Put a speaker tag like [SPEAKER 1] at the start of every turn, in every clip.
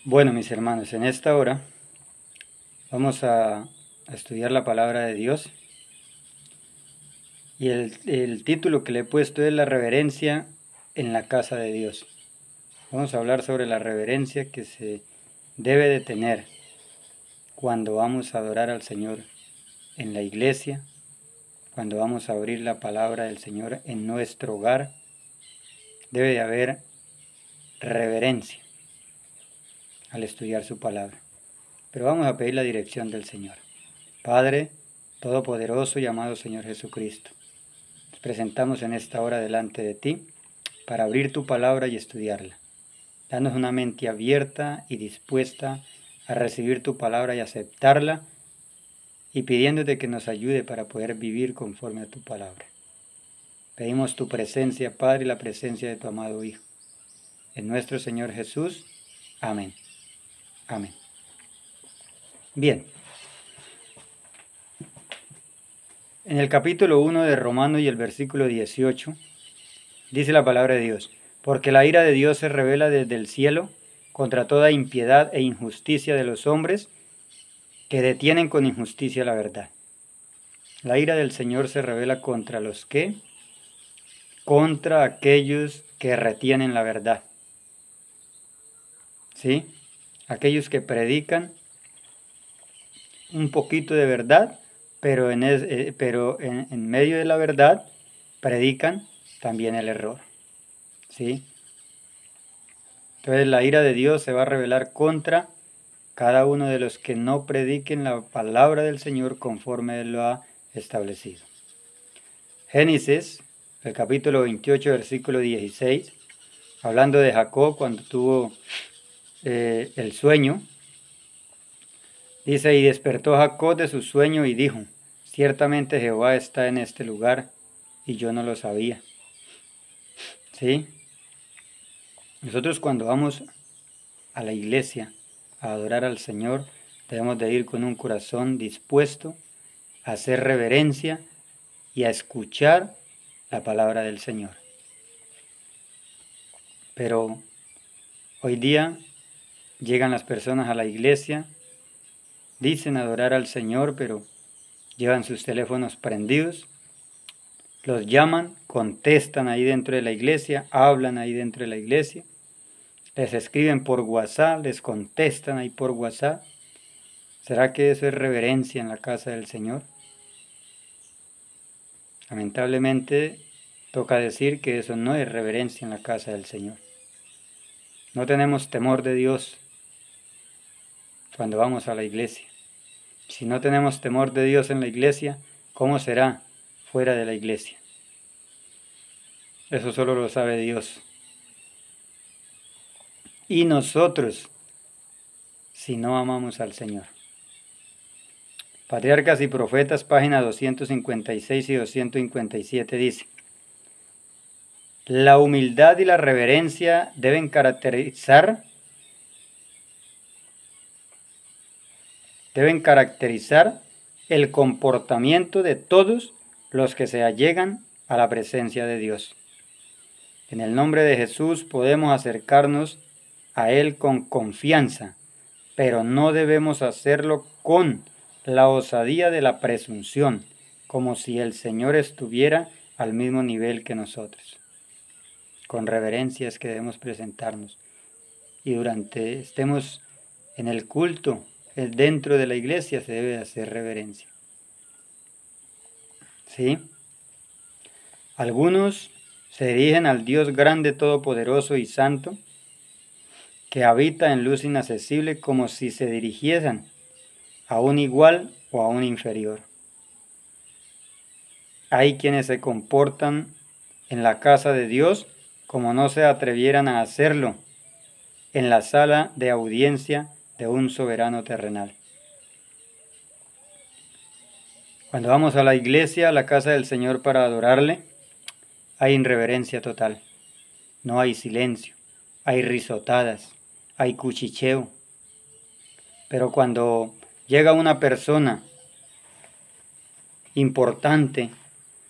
[SPEAKER 1] Bueno, mis hermanos, en esta hora vamos a estudiar la palabra de Dios y el título que le he puesto es la reverencia en la casa de Dios. Vamos a hablar sobre la reverencia que se debe de tener cuando vamos a adorar al Señor en la iglesia, cuando vamos a abrir la palabra del Señor en nuestro hogar. Debe de haber reverencia al estudiar su palabra. Pero vamos a pedir la dirección del Señor. Padre Todopoderoso y amado Señor Jesucristo, nos presentamos en esta hora delante de ti para abrir tu palabra y estudiarla. Danos una mente abierta y dispuesta a recibir tu palabra y aceptarla, y pidiéndote que nos ayude para poder vivir conforme a tu palabra. Pedimos tu presencia, Padre, y la presencia de tu amado Hijo. En nuestro Señor Jesús. Amén. Amén. Bien. En el capítulo 1 de Romanos y el versículo 18, dice la palabra de Dios: porque la ira de Dios se revela desde el cielo contra toda impiedad e injusticia de los hombres que detienen con injusticia la verdad. La ira del Señor se revela contra los que, contra aquellos que retienen la verdad. ¿Sí? Aquellos que predican un poquito de verdad, pero en medio de la verdad predican también el error. ¿Sí? Entonces la ira de Dios se va a revelar contra cada uno de los que no prediquen la palabra del Señor conforme Él lo ha establecido. Génesis, el capítulo 28, versículo 16, hablando de Jacob cuando tuvo el sueño, dice: y despertó Jacob de su sueño y dijo: ciertamente Jehová está en este lugar, y yo no lo sabía. ¿Sí? Nosotros cuando vamos a la iglesia a adorar al Señor, debemos de ir con un corazón dispuesto a hacer reverencia y a escuchar la palabra del Señor. Pero hoy día llegan las personas a la iglesia, dicen adorar al Señor, pero llevan sus teléfonos prendidos, los llaman, contestan ahí dentro de la iglesia, hablan ahí dentro de la iglesia, les escriben por WhatsApp, les contestan ahí por WhatsApp. ¿Será que eso es reverencia en la casa del Señor? Lamentablemente toca decir que eso no es reverencia en la casa del Señor. No tenemos temor de Dios cuando vamos a la iglesia. Si no tenemos temor de Dios en la iglesia, ¿cómo será fuera de la iglesia? Eso solo lo sabe Dios. Y nosotros, si no amamos al Señor. Patriarcas y Profetas, página 256 y 257 dice: la humildad y la reverencia deben caracterizar el comportamiento de todos los que se allegan a la presencia de Dios. En el nombre de Jesús podemos acercarnos a Él con confianza, pero no debemos hacerlo con la osadía de la presunción, como si el Señor estuviera al mismo nivel que nosotros. Con reverencia es que debemos presentarnos, y durante estemos en el culto, dentro de la iglesia, se debe hacer reverencia. ¿Sí? Algunos se dirigen al Dios grande, todopoderoso y santo, que habita en luz inaccesible, como si se dirigiesen a un igual o a un inferior. Hay quienes se comportan en la casa de Dios como no se atrevieran a hacerlo en la sala de audiencia de un soberano terrenal. Cuando vamos a la iglesia, a la casa del Señor para adorarle, hay irreverencia total. No hay silencio, hay risotadas, hay cuchicheo. Pero cuando llega una persona importante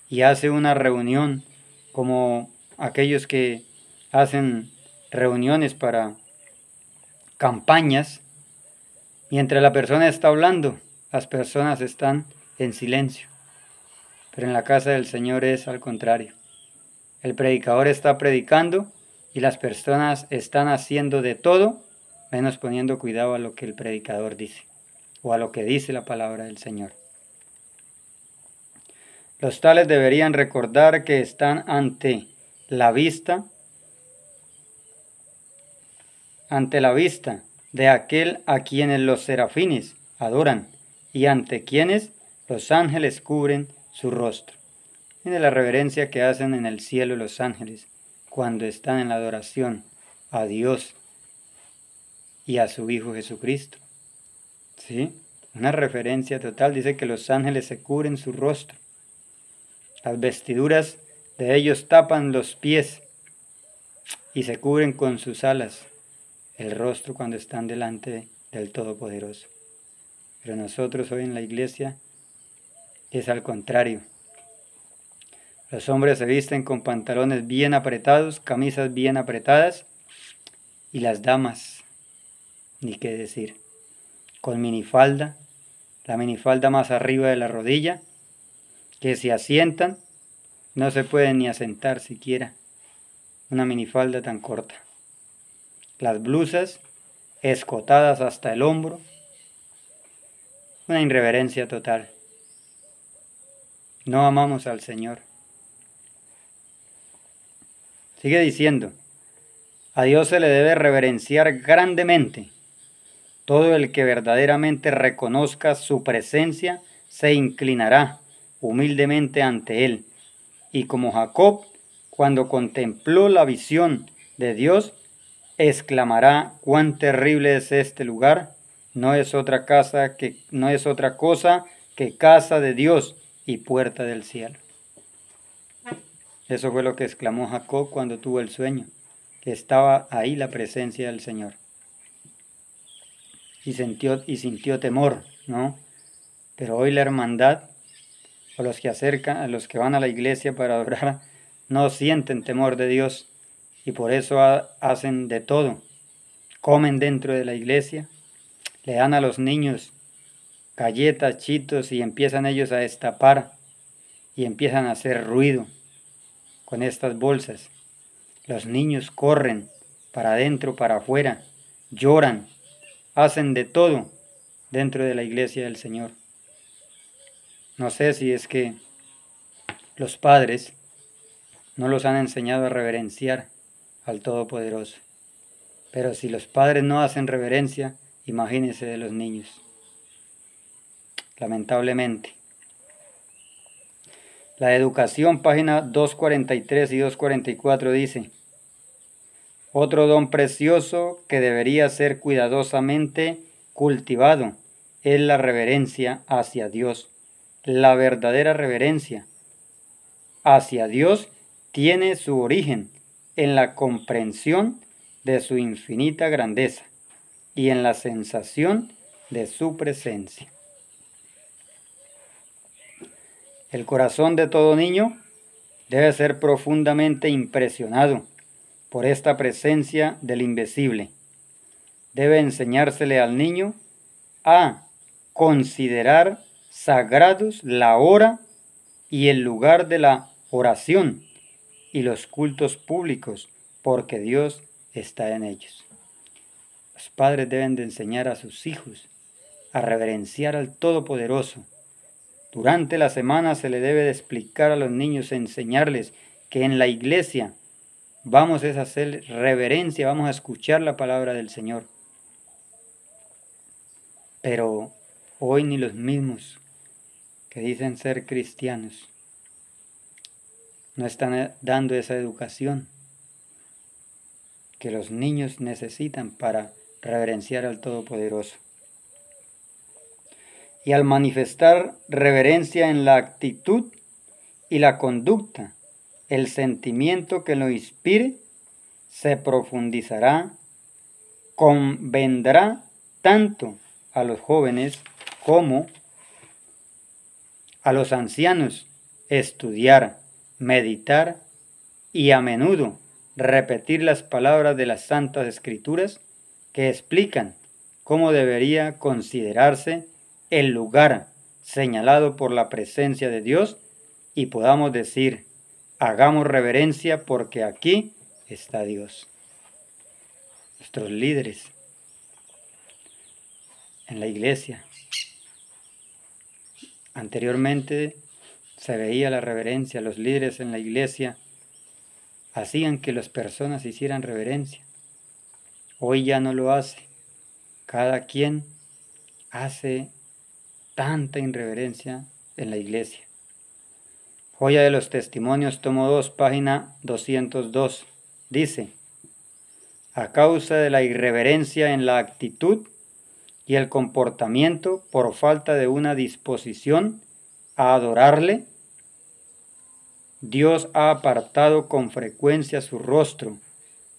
[SPEAKER 1] y hace una reunión, como aquellos que hacen reuniones para campañas, mientras la persona está hablando, las personas están en silencio. Pero en la casa del Señor es al contrario. El predicador está predicando y las personas están haciendo de todo, menos poniendo cuidado a lo que el predicador dice, o a lo que dice la palabra del Señor. Los tales deberían recordar que están ante la vista de aquel a quienes los serafines adoran y ante quienes los ángeles cubren su rostro. Mire la reverencia que hacen en el cielo los ángeles cuando están en la adoración a Dios y a su Hijo Jesucristo. ¿Sí? Una referencia total. Dice que los ángeles se cubren su rostro. Las vestiduras de ellos tapan los pies y se cubren con sus alas el rostro cuando están delante del Todopoderoso. Pero nosotros hoy en la iglesia es al contrario. Los hombres se visten con pantalones bien apretados, camisas bien apretadas, y las damas, ni qué decir, con minifalda, la minifalda más arriba de la rodilla, que si asientan, no se pueden ni asentar siquiera, una minifalda tan corta. Las blusas escotadas hasta el hombro, una irreverencia total. No amamos al Señor. Sigue diciendo, a Dios se le debe reverenciar grandemente. Todo el que verdaderamente reconozca su presencia se inclinará humildemente ante Él. Y como Jacob, cuando contempló la visión de Dios, exclamará, cuán terrible es este lugar, no es otra cosa que casa de Dios y puerta del cielo. Eso fue lo que exclamó Jacob cuando tuvo el sueño, que estaba ahí la presencia del Señor. Y sintió temor, ¿no? Pero hoy la hermandad, o los que van a la iglesia para adorar, no sienten temor de Dios y por eso hacen de todo. Comen dentro de la iglesia, le dan a los niños galletas, chitos y empiezan ellos a destapar y empiezan a hacer ruido con estas bolsas. Los niños corren para adentro, para afuera, lloran, hacen de todo dentro de la iglesia del Señor. No sé si es que los padres no los han enseñado a reverenciar al Todopoderoso. Pero si los padres no hacen reverencia, imagínense de los niños. Lamentablemente. La educación, página 243 y 244 dice, otro don precioso que debería ser cuidadosamente cultivado es la reverencia hacia Dios. La verdadera reverencia hacia Dios tiene su origen en la comprensión de su infinita grandeza y en la sensación de su presencia. El corazón de todo niño debe ser profundamente impresionado por esta presencia del invisible. Debe enseñársele al niño a considerar sagrados la hora y el lugar de la oración y los cultos públicos, porque Dios está en ellos. Los padres deben de enseñar a sus hijos a reverenciar al Todopoderoso. Durante la semana se le debe de explicar a los niños, enseñarles que en la iglesia vamos a hacer reverencia, vamos a escuchar la palabra del Señor. Pero hoy ni los mismos que dicen ser cristianos no están dando esa educación que los niños necesitan para reverenciar al Todopoderoso. Y al manifestar reverencia en la actitud y la conducta, el sentimiento que lo inspire se profundizará, convendrá tanto a los jóvenes como a los ancianos estudiar, meditar y a menudo repetir las palabras de las Santas Escrituras que explican cómo debería considerarse el lugar señalado por la presencia de Dios y podamos decir, hagamos reverencia porque aquí está Dios. Nuestros líderes en la iglesia. Anteriormente se veía la reverencia, los líderes en la iglesia hacían que las personas hicieran reverencia. Hoy ya no lo hace. Cada quien hace tanta irreverencia en la iglesia. Joya de los Testimonios, tomo 2, página 202. Dice, a causa de la irreverencia en la actitud y el comportamiento por falta de una disposición a adorarle, Dios ha apartado con frecuencia su rostro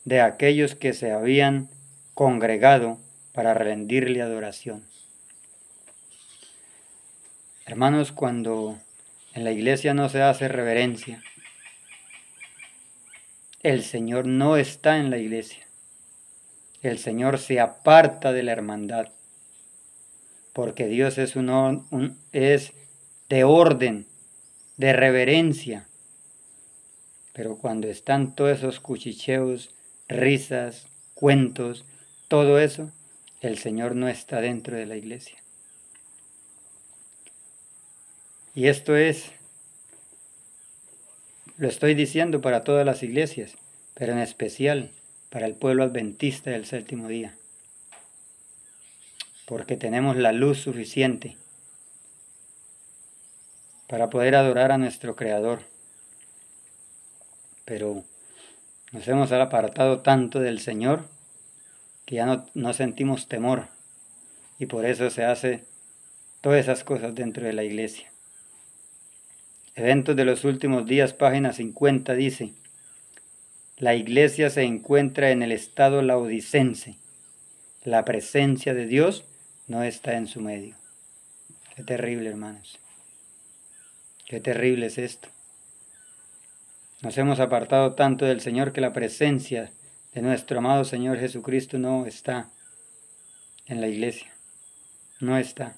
[SPEAKER 1] de aquellos que se habían congregado para rendirle adoración. Hermanos, cuando en la iglesia no se hace reverencia, el Señor no está en la iglesia. El Señor se aparta de la hermandad, porque Dios es es de orden, de reverencia. Pero cuando están todos esos cuchicheos, risas, cuentos, todo eso, el Señor no está dentro de la iglesia. Y esto lo estoy diciendo para todas las iglesias, pero en especial para el pueblo adventista del séptimo día. Porque tenemos la luz suficiente para poder adorar a nuestro Creador. Pero nos hemos apartado tanto del Señor que ya no sentimos temor. Y por eso se hace todas esas cosas dentro de la iglesia. Eventos de los últimos días, página 50, dice, la iglesia se encuentra en el estado laodicense. La presencia de Dios no está en su medio. Qué terrible, hermanos. Qué terrible es esto. Nos hemos apartado tanto del Señor que la presencia de nuestro amado Señor Jesucristo no está en la iglesia. No está.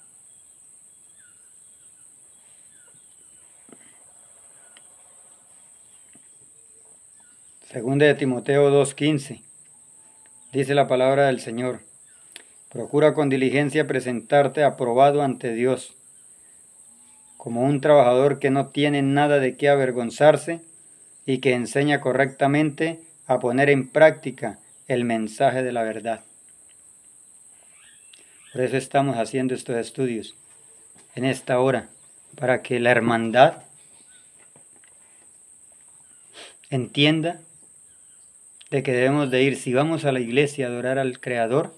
[SPEAKER 1] Segunda de Timoteo 2:15. Dice la palabra del Señor. Procura con diligencia presentarte aprobado ante Dios, como un trabajador que no tiene nada de qué avergonzarse y que enseña correctamente a poner en práctica el mensaje de la verdad. Por eso estamos haciendo estos estudios en esta hora, para que la hermandad entienda de que debemos de ir, si vamos a la iglesia a adorar al Creador,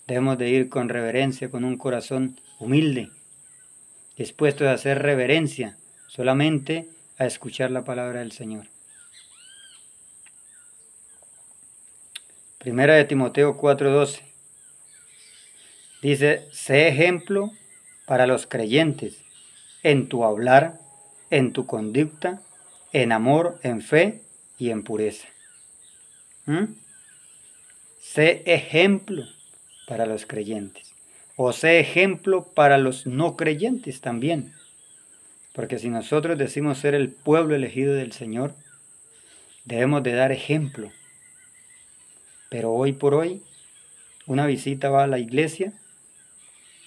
[SPEAKER 1] debemos de ir con reverencia, con un corazón humilde, dispuestos a hacer reverencia solamente a escuchar la palabra del Señor. Primera de Timoteo 4:12 dice, sé ejemplo para los creyentes en tu hablar, en tu conducta, en amor, en fe y en pureza. Sé ejemplo para los creyentes, o sé ejemplo para los no creyentes también, porque si nosotros decimos ser el pueblo elegido del Señor, debemos de dar ejemplo. Pero hoy por hoy, una visita va a la iglesia,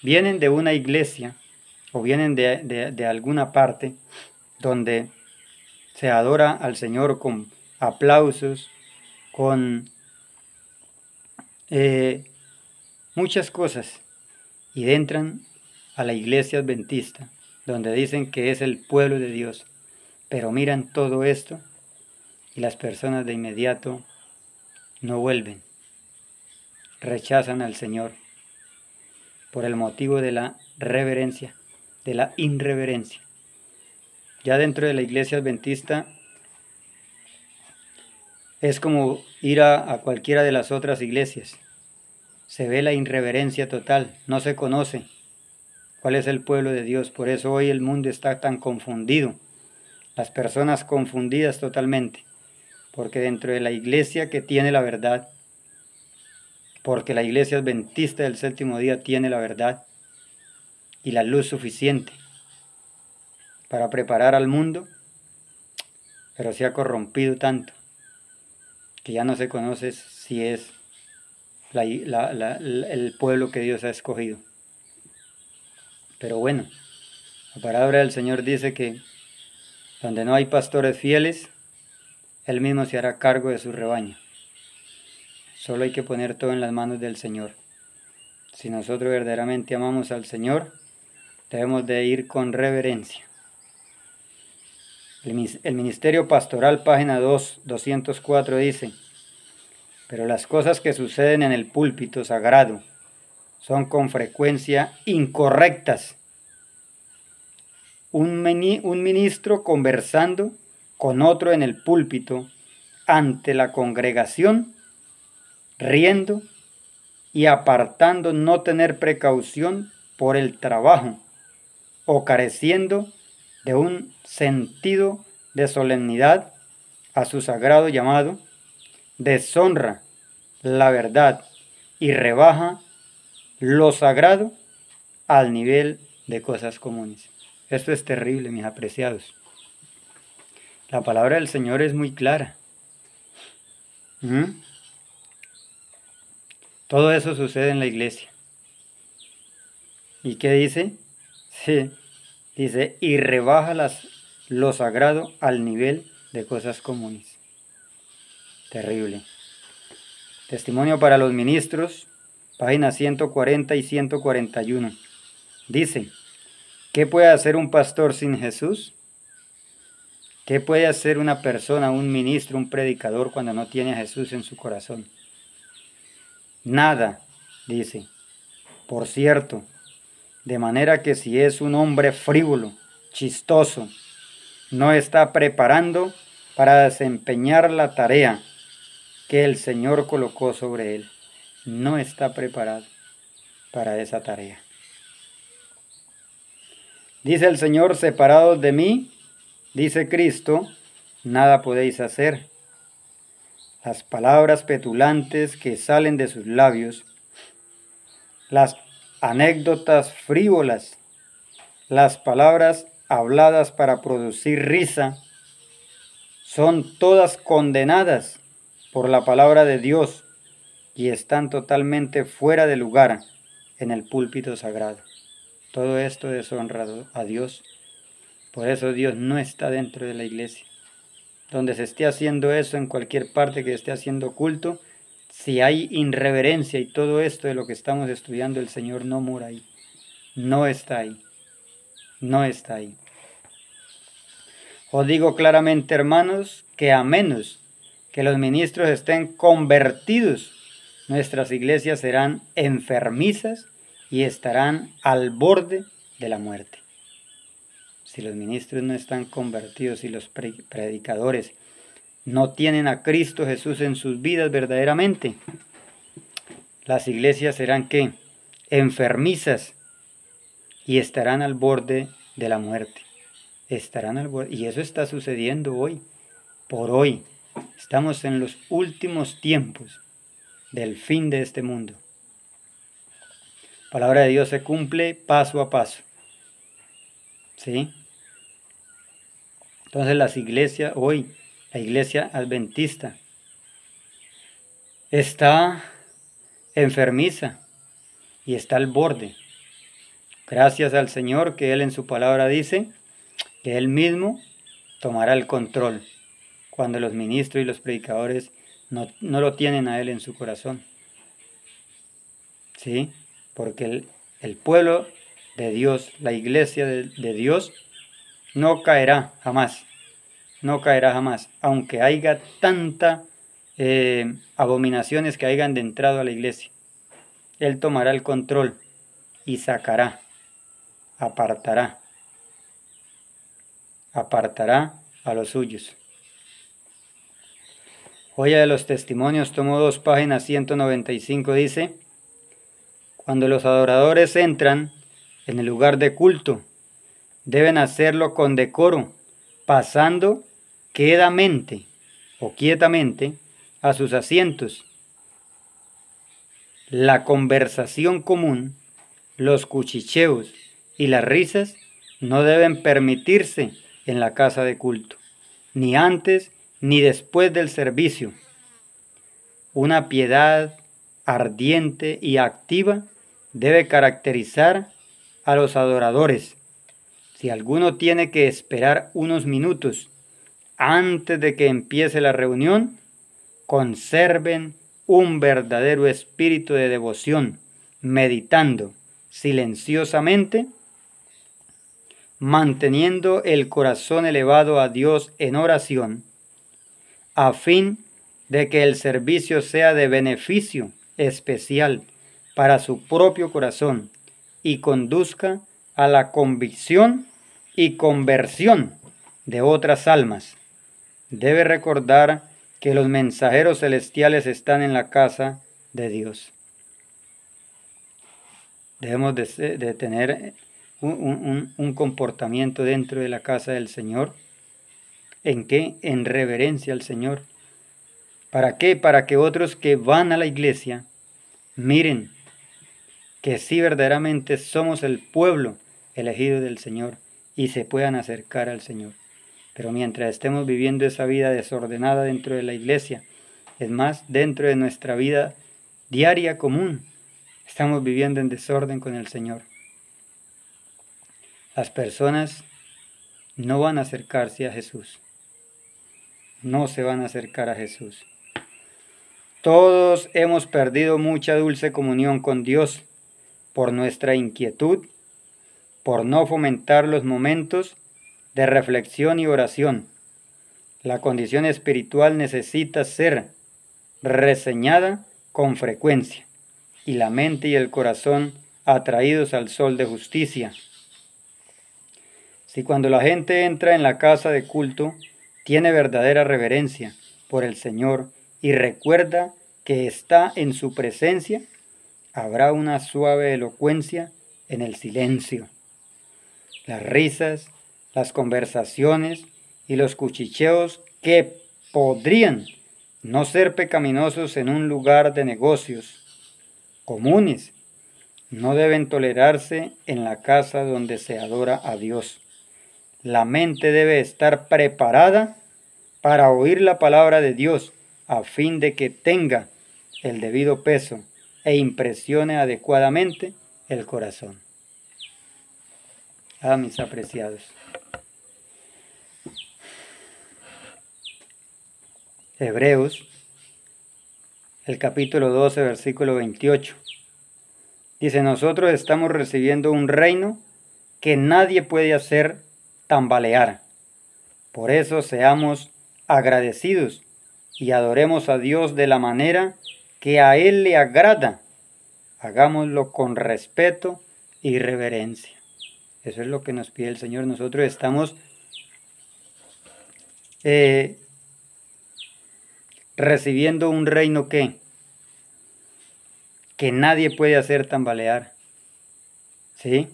[SPEAKER 1] vienen de una iglesia o vienen de alguna parte donde se adora al Señor con aplausos, con muchas cosas, y entran a la iglesia adventista, donde dicen que es el pueblo de Dios, pero miran todo esto y las personas de inmediato no vuelven, rechazan al Señor por el motivo de la reverencia, de la irreverencia. Ya dentro de la iglesia adventista es como ir a cualquiera de las otras iglesias. Se ve la irreverencia total, no se conoce cuál es el pueblo de Dios. Por eso hoy el mundo está tan confundido, las personas confundidas totalmente, porque dentro de la iglesia que tiene la verdad, porque la iglesia adventista del séptimo día tiene la verdad y la luz suficiente para preparar al mundo, pero se ha corrompido tanto que ya no se conoce si es el pueblo que Dios ha escogido. Pero bueno, la palabra del Señor dice que donde no hay pastores fieles, Él mismo se hará cargo de su rebaño. Solo hay que poner todo en las manos del Señor. Si nosotros verdaderamente amamos al Señor, debemos de ir con reverencia. El Ministerio Pastoral, página 204 dice: pero las cosas que suceden en el púlpito sagrado son con frecuencia incorrectas. Un ministro conversando con otro en el púlpito ante la congregación, riendo y apartando no tener precaución por el trabajo o careciendo de un sentido de solemnidad a su sagrado llamado, deshonra la verdad y rebaja lo sagrado al nivel de cosas comunes. Esto es terrible, mis apreciados. La palabra del Señor es muy clara. Todo eso sucede en la iglesia. ¿Y qué dice? Sí, dice, y rebaja lo sagrado al nivel de cosas comunes. Terrible. Testimonio para los ministros, páginas 140 y 141. Dice, ¿qué puede hacer un pastor sin Jesús? ¿Qué puede hacer una persona, un ministro, un predicador cuando no tiene a Jesús en su corazón? Nada, dice. Por cierto, de manera que si es un hombre frívolo, chistoso, no está preparando para desempeñar la tarea que el Señor colocó sobre él. No está preparado para esa tarea. Dice el Señor, separados de mí, dice Cristo, nada podéis hacer. Las palabras petulantes que salen de sus labios, las anécdotas frívolas, las palabras habladas para producir risa, son todas condenadas por la palabra de Dios y están totalmente fuera de lugar en el púlpito sagrado. Todo esto deshonra a Dios. Por eso Dios no está dentro de la iglesia. Donde se esté haciendo eso, en cualquier parte que esté haciendo culto, si hay irreverencia y todo esto de lo que estamos estudiando, el Señor no mora ahí. No está ahí. No está ahí. Os digo claramente, hermanos, que a menos que los ministros estén convertidos, nuestras iglesias serán enfermizas y estarán al borde de la muerte. Si los ministros no están convertidos y los predicadores no tienen a Cristo Jesús en sus vidas verdaderamente, las iglesias serán ¿qué? Enfermizas y estarán al borde de la muerte. Estarán al borde. Y eso está sucediendo hoy, por hoy. Estamos en los últimos tiempos del fin de este mundo. La palabra de Dios se cumple paso a paso. ¿Sí? Entonces las iglesias, hoy, la iglesia adventista, está enfermiza y está al borde. Gracias al Señor que Él en su palabra dice que Él mismo tomará el control cuando los ministros y los predicadores no lo tienen a Él en su corazón. ¿Sí? Porque el pueblo de Dios, la iglesia de Dios, no caerá jamás. No caerá jamás. Aunque haya tanta abominaciones que hayan entrado a la iglesia. Él tomará el control y sacará, apartará a los suyos. Joya de los Testimonios, tomo 2, página 195, dice: cuando los adoradores entran en el lugar de culto, deben hacerlo con decoro, pasando quedamente o quietamente a sus asientos. La conversación común, los cuchicheos y las risas no deben permitirse en la casa de culto, ni antes ni después del servicio. Una piedad ardiente y activa debe caracterizar a los adoradores. Si alguno tiene que esperar unos minutos antes de que empiece la reunión, conserven un verdadero espíritu de devoción, meditando silenciosamente, manteniendo el corazón elevado a Dios en oración, a fin de que el servicio sea de beneficio especial para su propio corazón y conduzca a la convicción y conversión de otras almas. Debe recordar que los mensajeros celestiales están en la casa de Dios. Debemos de tener un comportamiento dentro de la casa del Señor. ¿En qué? En reverencia al Señor. ¿Para qué? Para que otros que van a la iglesia miren que sí verdaderamente somos el pueblo elegido del Señor y se puedan acercar al Señor. Pero mientras estemos viviendo esa vida desordenada dentro de la iglesia, es más, dentro de nuestra vida diaria común, estamos viviendo en desorden con el Señor. Las personas no van a acercarse a Jesús. No se van a acercar a Jesús. Todos hemos perdido mucha dulce comunión con Dios por nuestra inquietud, por no fomentar los momentos de reflexión y oración. La condición espiritual necesita ser reseñada con frecuencia y la mente y el corazón atraídos al sol de justicia. Si cuando la gente entra en la casa de culto, tiene verdadera reverencia por el Señor y recuerda que está en su presencia, habrá una suave elocuencia en el silencio. Las risas, las conversaciones y los cuchicheos que podrían no ser pecaminosos en un lugar de negocios comunes, no deben tolerarse en la casa donde se adora a Dios. La mente debe estar preparada para oír la palabra de Dios a fin de que tenga el debido peso e impresione adecuadamente el corazón. Mis apreciados. Hebreos, el capítulo 12, versículo 28. Dice, nosotros estamos recibiendo un reino que nadie puede hacer tambalear. Por eso seamos agradecidos y adoremos a Dios de la manera que a Él le agrada. Hagámoslo con respeto y reverencia. Eso es lo que nos pide el Señor. Nosotros estamos recibiendo un reino que nadie puede hacer tambalear. ¿Sí?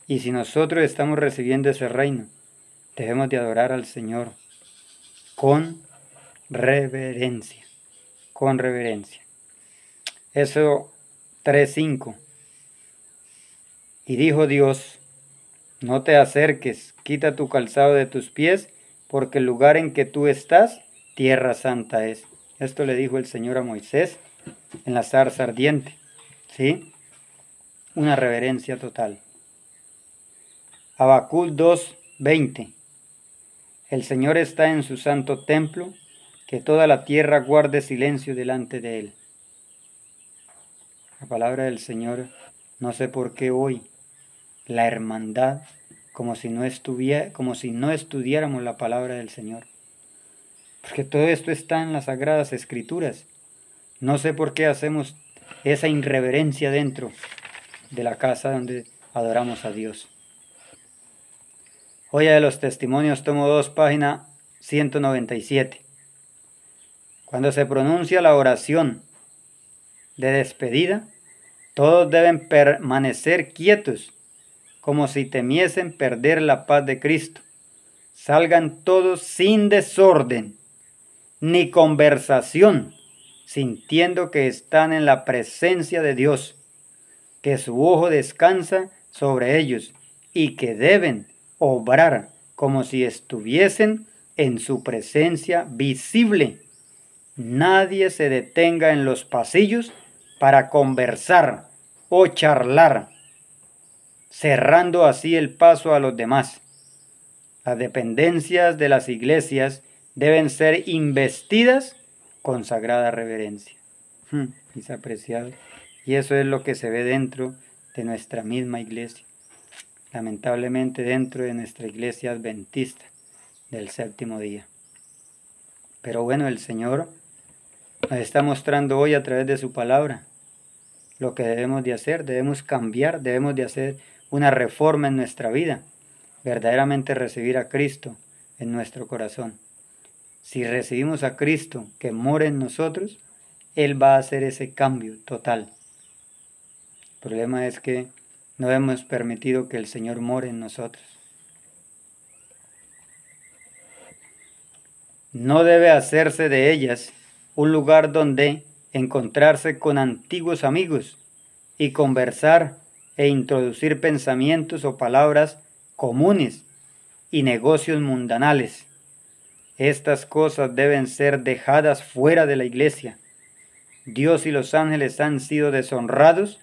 [SPEAKER 1] Y si nosotros estamos recibiendo ese reino, debemos de adorar al Señor con reverencia. Con reverencia. Eso 3:5. Y dijo Dios, no te acerques, quita tu calzado de tus pies, porque el lugar en que tú estás, tierra santa es. Esto le dijo el Señor a Moisés en la zarza ardiente. ¿Sí? Una reverencia total. Habacuc 2:20. El Señor está en su santo templo, que toda la tierra guarde silencio delante de Él. La palabra del Señor, no sé por qué hoy, la hermandad, como si no estudiáramos la palabra del Señor. Porque todo esto está en las Sagradas Escrituras. No sé por qué hacemos esa irreverencia dentro de la casa donde adoramos a Dios. Joya de los Testimonios, tomo 2, página 197. Cuando se pronuncia la oración de despedida, todos deben permanecer quietos, como si temiesen perder la paz de Cristo. Salgan todos sin desorden, ni conversación, sintiendo que están en la presencia de Dios, que su ojo descansa sobre ellos y que deben obrar como si estuviesen en su presencia visible. Nadie se detenga en los pasillos para conversar o charlar, cerrando así el paso a los demás. Las dependencias de las iglesias deben ser investidas con sagrada reverencia. Mis apreciados. Y eso es lo que se ve dentro de nuestra misma iglesia. Lamentablemente dentro de nuestra iglesia adventista del séptimo día. Pero bueno, el Señor nos está mostrando hoy a través de su palabra lo que debemos de hacer. Debemos cambiar, debemos de hacer una reforma en nuestra vida. Verdaderamente recibir a Cristo en nuestro corazón. Si recibimos a Cristo que mora en nosotros, Él va a hacer ese cambio total. El problema es que no hemos permitido que el Señor more en nosotros. No debe hacerse de ellas un lugar donde encontrarse con antiguos amigos y conversar e introducir pensamientos o palabras comunes y negocios mundanales. Estas cosas deben ser dejadas fuera de la iglesia. Dios y los ángeles han sido deshonrados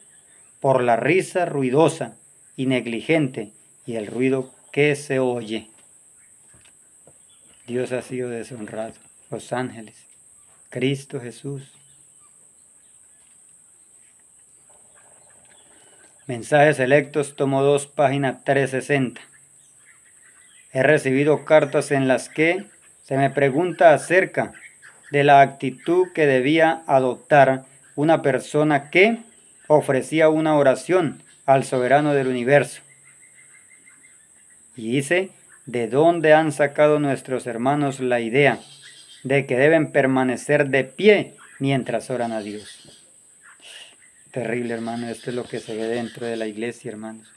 [SPEAKER 1] por la risa ruidosa y negligente y el ruido que se oye. Dios ha sido deshonrado, los ángeles, Cristo Jesús. Mensajes selectos, tomo 2, página 360. He recibido cartas en las que se me pregunta acerca de la actitud que debía adoptar una persona que ofrecía una oración al soberano del universo. Y dice, ¿de dónde han sacado nuestros hermanos la idea de que deben permanecer de pie mientras oran a Dios? Terrible, hermano, esto es lo que se ve dentro de la iglesia, hermanos.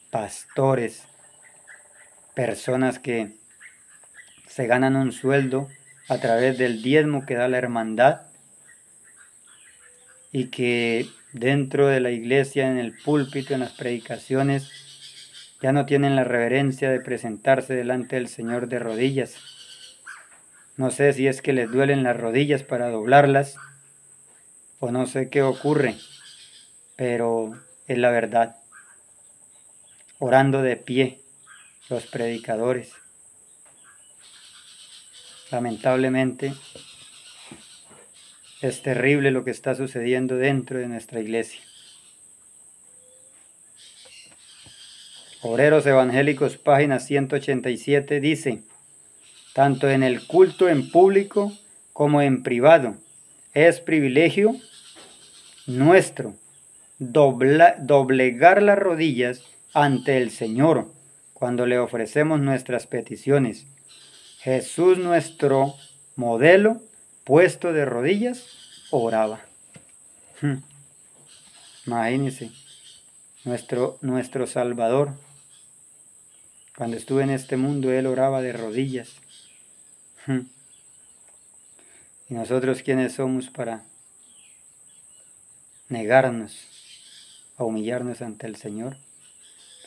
[SPEAKER 1] Pastores, personas que se ganan un sueldo a través del diezmo que da la hermandad y que dentro de la iglesia, en el púlpito, en las predicaciones, ya no tienen la reverencia de presentarse delante del Señor de rodillas. No sé si es que les duelen las rodillas para doblarlas o no sé qué ocurre, pero es la verdad. Orando de pie, los predicadores. Lamentablemente, es terrible lo que está sucediendo dentro de nuestra iglesia. Obreros Evangélicos, página 187, dice, tanto en el culto en público como en privado, es privilegio nuestro doblegar las rodillas ante el Señor cuando le ofrecemos nuestras peticiones. Jesús, nuestro modelo, puesto de rodillas, oraba. Imagínense, nuestro Salvador, cuando estuvo en este mundo, Él oraba de rodillas. ¿Y nosotros quiénes somos para negarnos a humillarnos ante el Señor?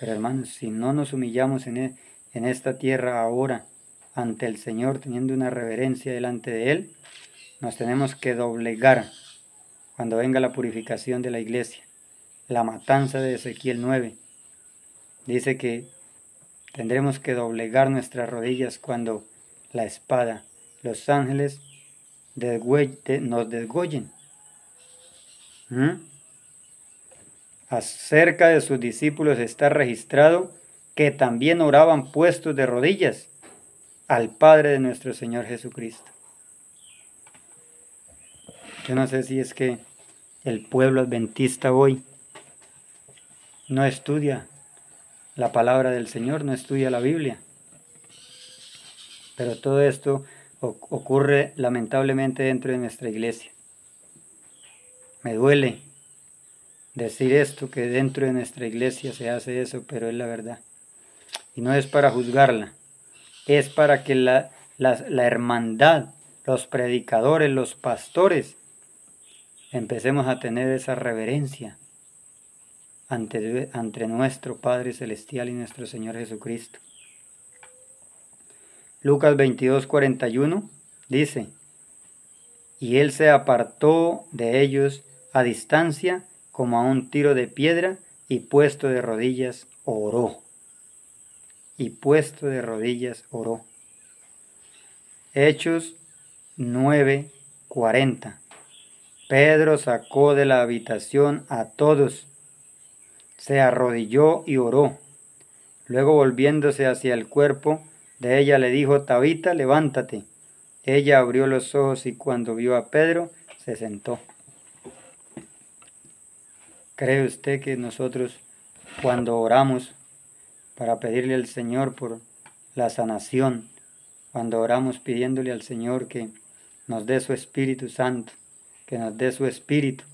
[SPEAKER 1] Pero hermanos, si no nos humillamos en esta tierra ahora ante el Señor, teniendo una reverencia delante de Él, nos tenemos que doblegar cuando venga la purificación de la iglesia. La matanza de Ezequiel 9 dice que tendremos que doblegar nuestras rodillas cuando la espada, los ángeles nos desgollen. Acerca de sus discípulos está registrado que también oraban puestos de rodillas al Padre de nuestro Señor Jesucristo. Yo no sé si es que el pueblo adventista hoy no estudia la palabra del Señor, no estudia la Biblia. Pero todo esto ocurre lamentablemente dentro de nuestra iglesia. Me duele decir esto, que dentro de nuestra iglesia se hace eso, pero es la verdad. Y no es para juzgarla, es para que la hermandad, los predicadores, los pastores, empecemos a tener esa reverencia ante nuestro Padre Celestial y nuestro Señor Jesucristo. Lucas 22:41 dice: y él se apartó de ellos a distancia como a un tiro de piedra, y puesto de rodillas oró. Y puesto de rodillas oró. Hechos 9:40. Pedro sacó de la habitación a todos, se arrodilló y oró. Luego, volviéndose hacia el cuerpo de ella, le dijo: Tabita, levántate. Ella abrió los ojos y cuando vio a Pedro, se sentó. ¿Cree usted que nosotros, cuando oramos para pedirle al Señor por la sanación, cuando oramos pidiéndole al Señor que nos dé su Espíritu Santo, que nos dé su Espíritu,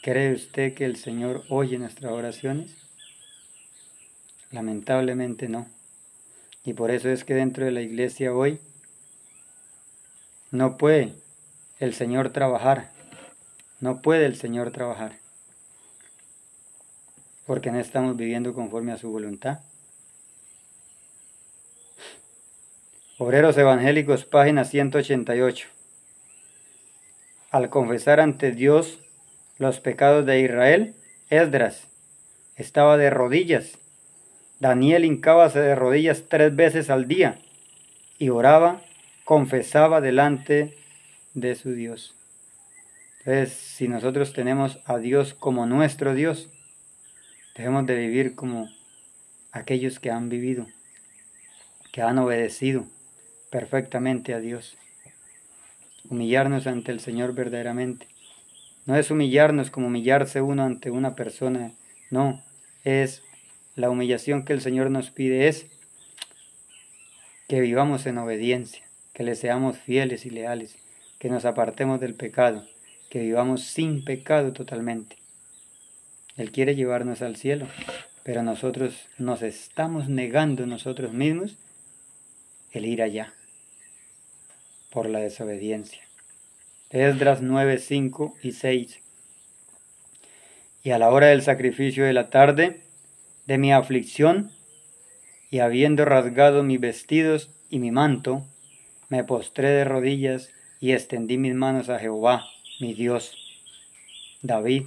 [SPEAKER 1] ¿cree usted que el Señor oye nuestras oraciones? Lamentablemente no. Y por eso es que dentro de la iglesia hoy no puede el Señor trabajar. No puede el Señor trabajar. Porque no estamos viviendo conforme a su voluntad. Obreros Evangélicos, página 188. Al confesar ante Dios los pecados de Israel, Esdras estaba de rodillas. Daniel hincábase de rodillas 3 veces al día y oraba, confesaba delante de su Dios. Entonces, si nosotros tenemos a Dios como nuestro Dios, debemos de vivir como aquellos que han vivido, que han obedecido perfectamente a Dios. Humillarnos ante el Señor verdaderamente. No es humillarnos como humillarse uno ante una persona, no, es la humillación que el Señor nos pide es que vivamos en obediencia, que le seamos fieles y leales, que nos apartemos del pecado, que vivamos sin pecado totalmente. Él quiere llevarnos al cielo, pero nosotros nos estamos negando nosotros mismos el ir allá por la desobediencia. Esdras 9, 5 y 6. Y a la hora del sacrificio de la tarde, de mi aflicción, y habiendo rasgado mis vestidos y mi manto, me postré de rodillas y extendí mis manos a Jehová, mi Dios. David,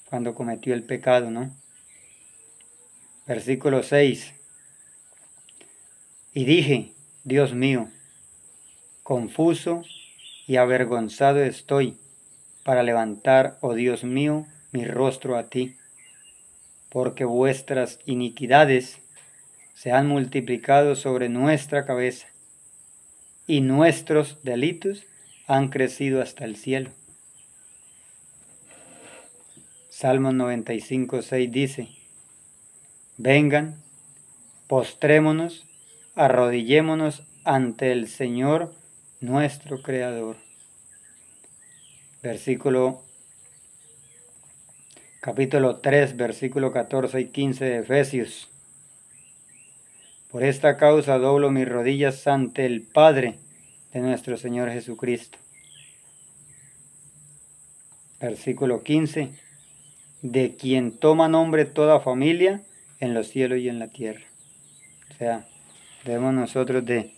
[SPEAKER 1] cuando cometió el pecado, ¿no? Versículo 6. Y dije: Dios mío, confuso y avergonzado estoy para levantar, oh Dios mío, mi rostro a ti, porque vuestras iniquidades se han multiplicado sobre nuestra cabeza, y nuestros delitos han crecido hasta el cielo. Salmos 95, 6 dice: vengan, postrémonos, arrodillémonos ante el Señor nuestro Creador. Capítulo 3, versículo 14 y 15 de Efesios. Por esta causa doblo mis rodillas ante el Padre de nuestro Señor Jesucristo. Versículo 15. De quien toma nombre toda familia en los cielos y en la tierra. O sea, debemos nosotros de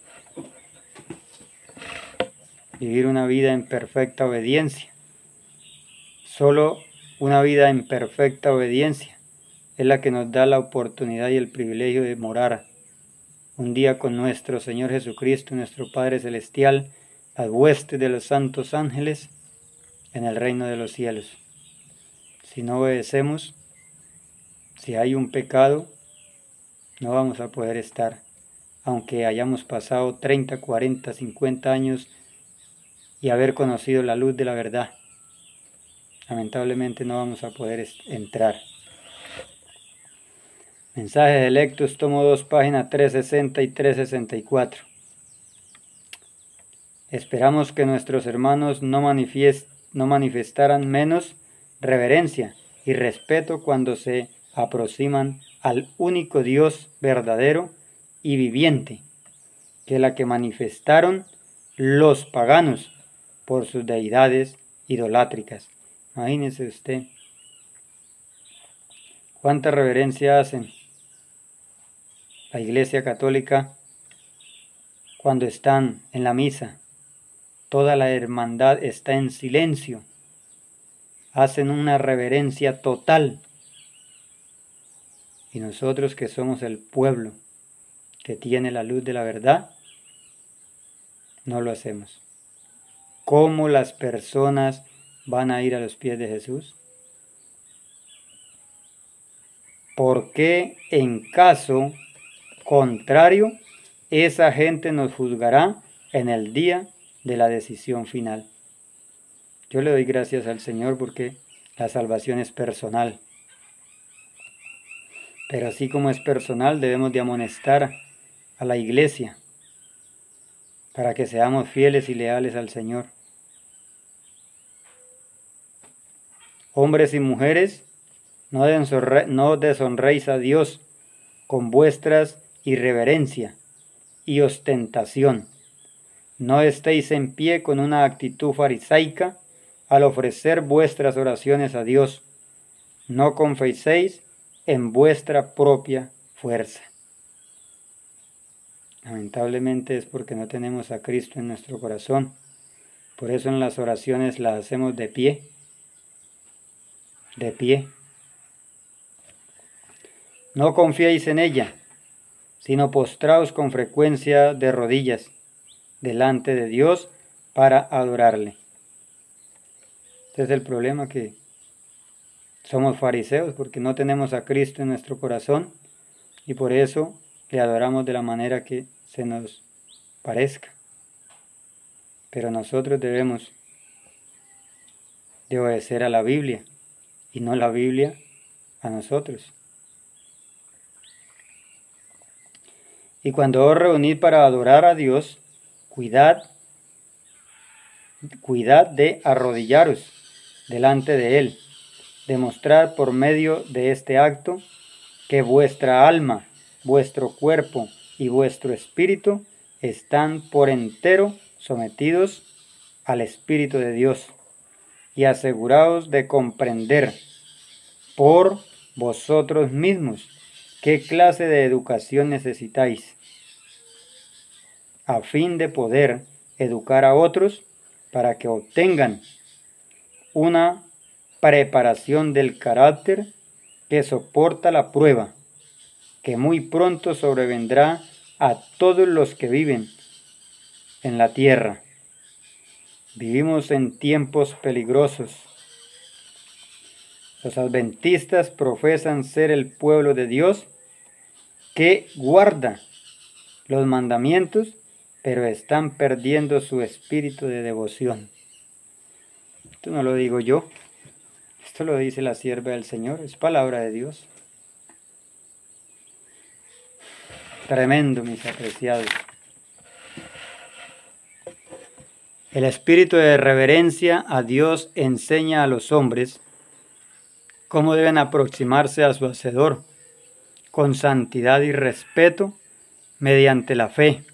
[SPEAKER 1] vivir una vida en perfecta obediencia. Solo una vida en perfecta obediencia es la que nos da la oportunidad y el privilegio de morar un día con nuestro Señor Jesucristo, nuestro Padre Celestial, las huestes de los santos ángeles en el reino de los cielos. Si no obedecemos, si hay un pecado, no vamos a poder estar, aunque hayamos pasado 30, 40, 50 años y haber conocido la luz de la verdad. Lamentablemente no vamos a poder entrar. Mensajes electos, tomo 2, página 360 y 364. Esperamos que nuestros hermanos no manifestaran menos reverencia y respeto cuando se aproximan al único Dios verdadero y viviente, que la que manifestaron los paganos por sus deidades idolátricas. Imagínese usted cuánta reverencia hacen la Iglesia Católica cuando están en la misa. Toda la hermandad está en silencio. Hacen una reverencia total. Y nosotros que somos el pueblo que tiene la luz de la verdad, no lo hacemos. ¿Cómo las personas van a ir a los pies de Jesús? ¿Por qué en caso contrario esa gente nos juzgará en el día de la decisión final? Yo le doy gracias al Señor porque la salvación es personal. Pero así como es personal, debemos de amonestar a la iglesia para que seamos fieles y leales al Señor. Hombres y mujeres, no deshonréis a Dios con vuestras irreverencia y ostentación. No estéis en pie con una actitud farisaica al ofrecer vuestras oraciones a Dios. No confiéis en vuestra propia fuerza. Lamentablemente es porque no tenemos a Cristo en nuestro corazón. Por eso en las oraciones las hacemos de pie. De pie. No confiéis en ella, sino postraos con frecuencia de rodillas delante de Dios para adorarle. Este es el problema, que somos fariseos porque no tenemos a Cristo en nuestro corazón y por eso le adoramos de la manera que se nos parezca. Pero nosotros debemos de obedecer a la Biblia y no la Biblia a nosotros. Y cuando os reunís para adorar a Dios, cuidad de arrodillaros delante de Él, demostrar por medio de este acto que vuestra alma, vuestro cuerpo y vuestro espíritu están por entero sometidos al Espíritu de Dios, y aseguraos de comprender por vosotros mismos qué clase de educación necesitáis, a fin de poder educar a otros para que obtengan una preparación del carácter que soporta la prueba, que muy pronto sobrevendrá a todos los que viven en la tierra. Vivimos en tiempos peligrosos. Los adventistas profesan ser el pueblo de Dios que guarda los mandamientos, pero están perdiendo su espíritu de devoción. Esto no lo digo yo, esto lo dice la sierva del Señor, es palabra de Dios. Tremendo, mis apreciados. El espíritu de reverencia a Dios enseña a los hombres cómo deben aproximarse a su Hacedor con santidad y respeto mediante la fe,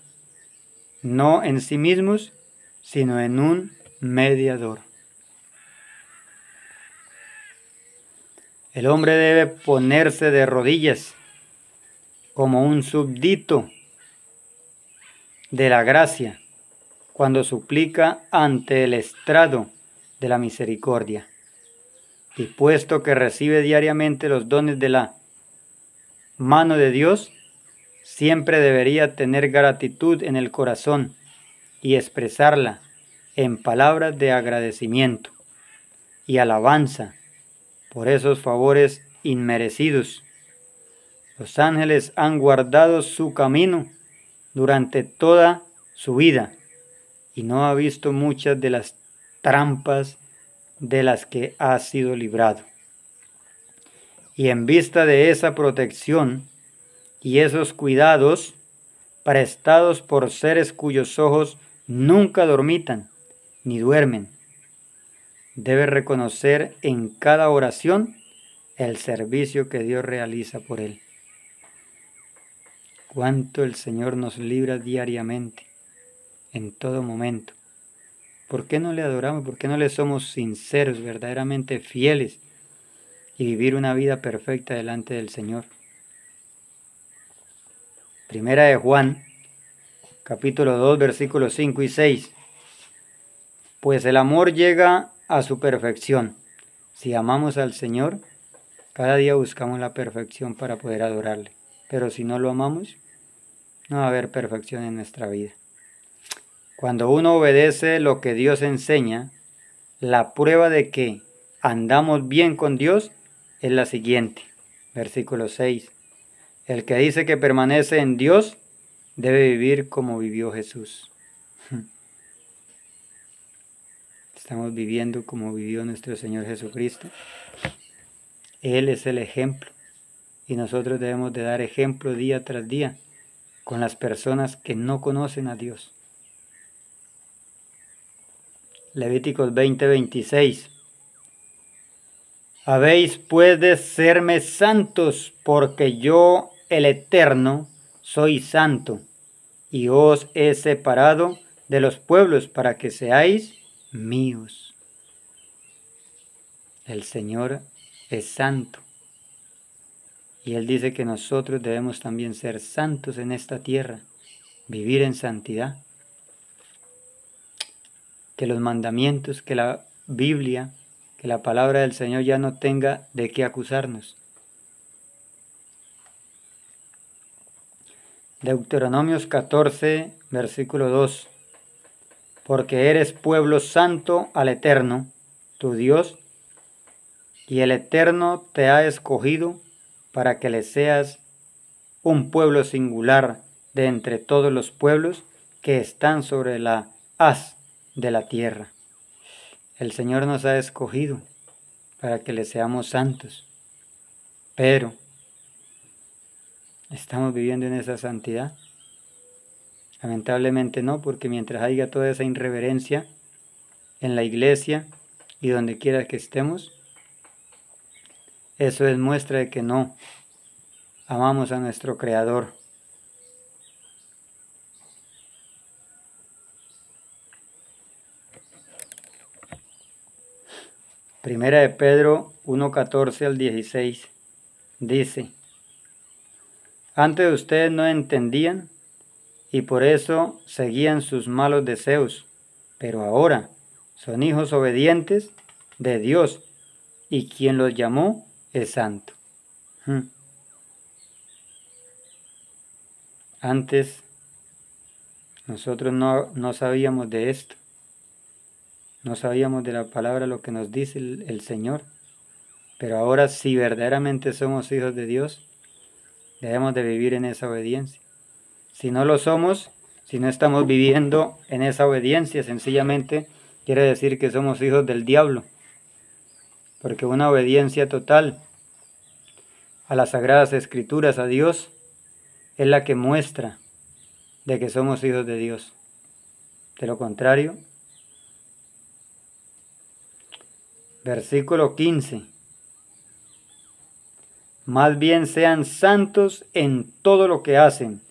[SPEAKER 1] no en sí mismos, sino en un mediador. El hombre debe ponerse de rodillas como un súbdito de la gracia cuando suplica ante el estrado de la misericordia. Y puesto que recibe diariamente los dones de la mano de Dios, siempre debería tener gratitud en el corazón y expresarla en palabras de agradecimiento y alabanza por esos favores inmerecidos. Los ángeles han guardado su camino durante toda su vida y no ha visto muchas de las trampas de las que ha sido librado. Y en vista de esa protección y esos cuidados prestados por seres cuyos ojos nunca dormitan ni duermen, debe reconocer en cada oración el servicio que Dios realiza por él. Cuánto el Señor nos libra diariamente, en todo momento. ¿Por qué no le adoramos? ¿Por qué no le somos sinceros, verdaderamente fieles y vivir una vida perfecta delante del Señor? Primera de Juan, capítulo 2, versículos 5 y 6. Pues el amor llega a su perfección. Si amamos al Señor, cada día buscamos la perfección para poder adorarle. Pero si no lo amamos, no va a haber perfección en nuestra vida. Cuando uno obedece lo que Dios enseña, la prueba de que andamos bien con Dios es la siguiente. Versículo 6. El que dice que permanece en Dios debe vivir como vivió Jesús. Estamos viviendo como vivió nuestro Señor Jesucristo. Él es el ejemplo y nosotros debemos de dar ejemplo día tras día con las personas que no conocen a Dios. Levíticos 20:26. Habéis pues de serme santos, porque yo, el Eterno, soy santo, y os he separado de los pueblos para que seáis míos. El Señor es santo, y Él dice que nosotros debemos también ser santos en esta tierra, vivir en santidad. Que los mandamientos, que la Biblia, que la palabra del Señor ya no tenga de qué acusarnos. Deuteronomios 14, versículo 2. Porque eres pueblo santo al Eterno, tu Dios, y el Eterno te ha escogido para que le seas un pueblo singular de entre todos los pueblos que están sobre la haz de la tierra. El Señor nos ha escogido para que le seamos santos, pero ¿estamos viviendo en esa santidad? Lamentablemente no, porque mientras haya toda esa irreverencia en la iglesia y donde quiera que estemos, eso es muestra de que no amamos a nuestro Creador. Primera de Pedro 1:14 al 16 dice: Antes ustedes no entendían y por eso seguían sus malos deseos, pero ahora son hijos obedientes de Dios y quien los llamó es santo. Antes nosotros no sabíamos de esto, no sabíamos de la palabra lo que nos dice el Señor, pero ahora si verdaderamente somos hijos de Dios, debemos de vivir en esa obediencia. Si no lo somos, si no estamos viviendo en esa obediencia, sencillamente quiere decir que somos hijos del diablo, porque una obediencia total a las Sagradas Escrituras, a Dios, es la que muestra de que somos hijos de Dios. De lo contrario, versículo 15. Más bien sean santos en todo lo que hacen,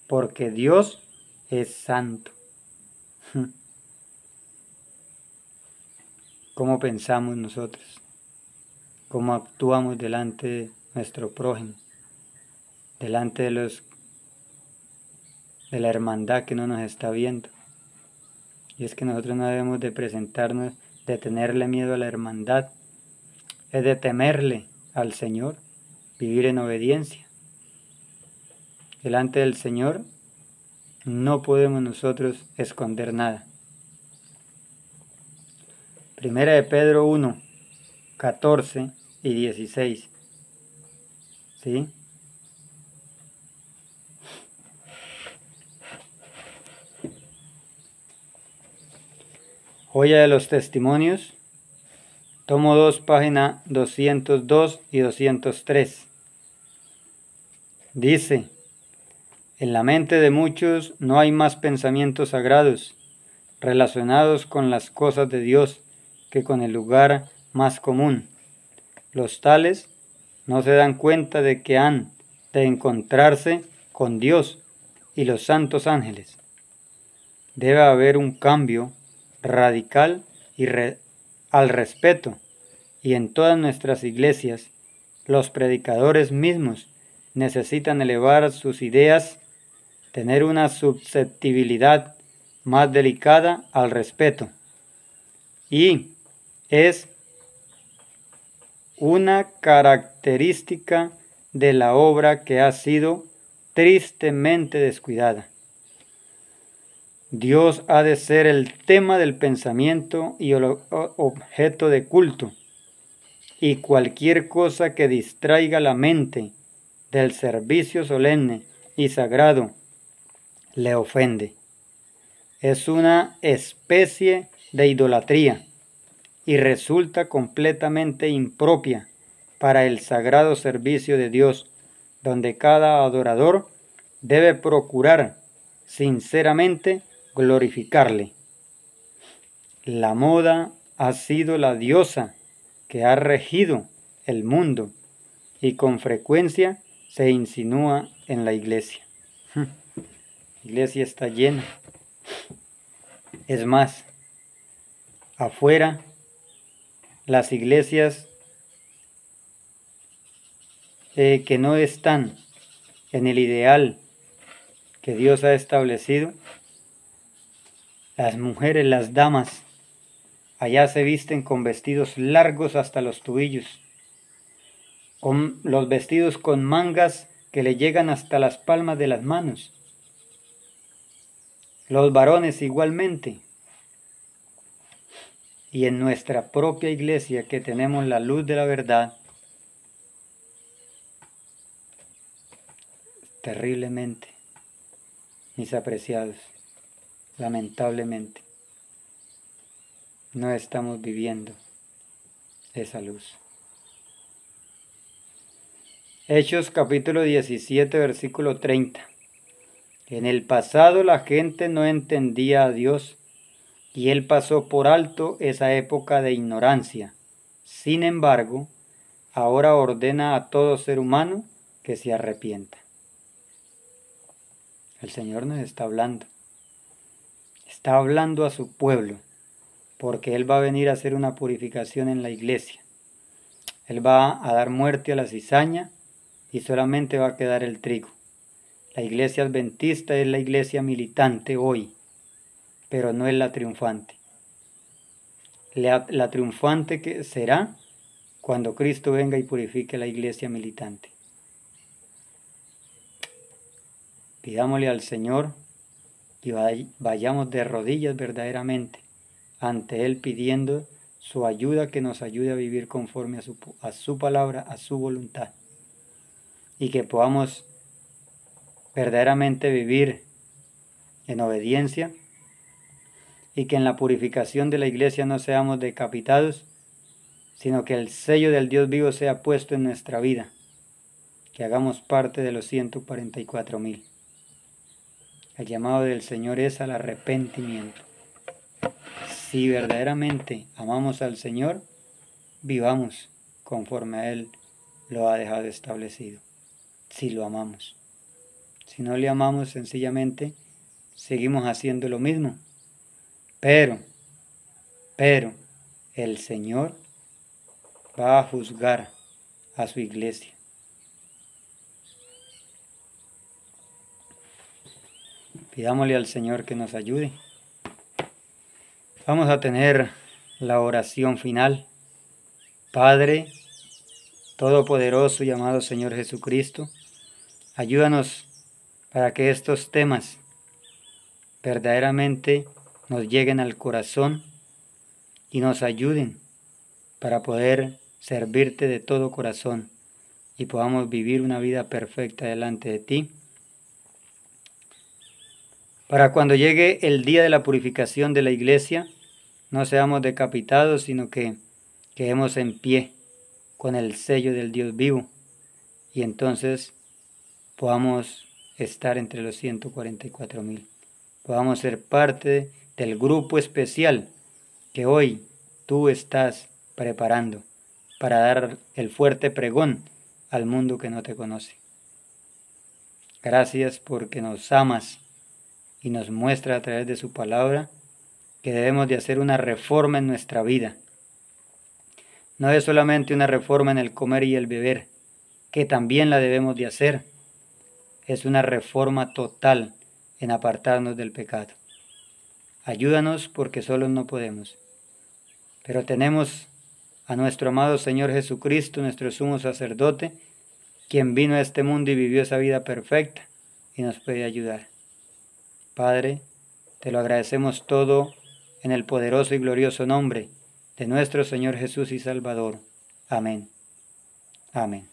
[SPEAKER 1] porque Dios es santo. ¿Cómo pensamos nosotros? ¿Cómo actuamos delante de nuestro prójimo? Delante de la hermandad que no nos está viendo. Y es que nosotros no debemos de presentarnos, de tenerle miedo a la hermandad, es de temerle al Señor, vivir en obediencia. Delante del Señor no podemos nosotros esconder nada. Primera de Pedro 1, 14 y 16. ¿Sí? Joya de los Testimonios, tomo 2, página 202 y 203. Dice: en la mente de muchos no hay más pensamientos sagrados relacionados con las cosas de Dios que con el lugar más común. Los tales no se dan cuenta de que han de encontrarse con Dios y los santos ángeles. Debe haber un cambio radical al respeto, y en todas nuestras iglesias los predicadores mismos necesitan elevar sus ideas, tener una susceptibilidad más delicada al respeto, y es una característica de la obra que ha sido tristemente descuidada. Dios ha de ser el tema del pensamiento y el objeto de culto, y cualquier cosa que distraiga la mente del servicio solemne y sagrado le ofende. Es una especie de idolatría y resulta completamente impropia para el sagrado servicio de Dios, donde cada adorador debe procurar sinceramente glorificarle. La moda ha sido la diosa que ha regido el mundo y con frecuencia se insinúa en la iglesia. La iglesia está llena. Es más, afuera, las iglesias que no están en el ideal que Dios ha establecido, las mujeres, las damas, allá se visten con vestidos largos hasta los tobillos, con los vestidos con mangas que le llegan hasta las palmas de las manos. Los varones igualmente. Y en nuestra propia iglesia, que tenemos la luz de la verdad, terriblemente, mis apreciados, lamentablemente, no estamos viviendo esa luz. Hechos capítulo 17, versículo 30. En el pasado la gente no entendía a Dios, y Él pasó por alto esa época de ignorancia. Sin embargo, ahora ordena a todo ser humano que se arrepienta. El Señor nos está hablando a su pueblo, porque Él va a venir a hacer una purificación en la iglesia. Él va a dar muerte a la cizaña y solamente va a quedar el trigo. La iglesia adventista es la iglesia militante hoy, pero no es la triunfante. La triunfante que será cuando Cristo venga y purifique la iglesia militante. Pidámosle al Señor y vayamos de rodillas verdaderamente ante Él pidiendo su ayuda, que nos ayude a vivir conforme a su palabra, a su voluntad, y que podamos verdaderamente vivir en obediencia, y que en la purificación de la iglesia no seamos decapitados, sino que el sello del Dios vivo sea puesto en nuestra vida, que hagamos parte de los 144,000. El llamado del Señor es al arrepentimiento. Si verdaderamente amamos al Señor, vivamos conforme a Él lo ha dejado establecido. Si lo amamos. Si no le amamos, sencillamente seguimos haciendo lo mismo. Pero el Señor va a juzgar a su iglesia. Pidámosle al Señor que nos ayude. Vamos a tener la oración final. Padre Todopoderoso y amado Señor Jesucristo, ayúdanos para que estos temas verdaderamente nos lleguen al corazón y nos ayuden para poder servirte de todo corazón y podamos vivir una vida perfecta delante de ti. Para cuando llegue el día de la purificación de la iglesia, no seamos decapitados, sino que quedemos en pie con el sello del Dios vivo, y entonces podamos estar entre los 144,000. Podamos ser parte del grupo especial que hoy tú estás preparando para dar el fuerte pregón al mundo que no te conoce. Gracias porque nos amas y nos muestra a través de su palabra que debemos de hacer una reforma en nuestra vida. No es solamente una reforma en el comer y el beber, que también la debemos de hacer. Es una reforma total en apartarnos del pecado. Ayúdanos porque solos no podemos. Pero tenemos a nuestro amado Señor Jesucristo, nuestro sumo sacerdote, quien vino a este mundo y vivió esa vida perfecta y nos puede ayudar. Padre, te lo agradecemos todo en el poderoso y glorioso nombre de nuestro Señor Jesús y Salvador. Amén. Amén.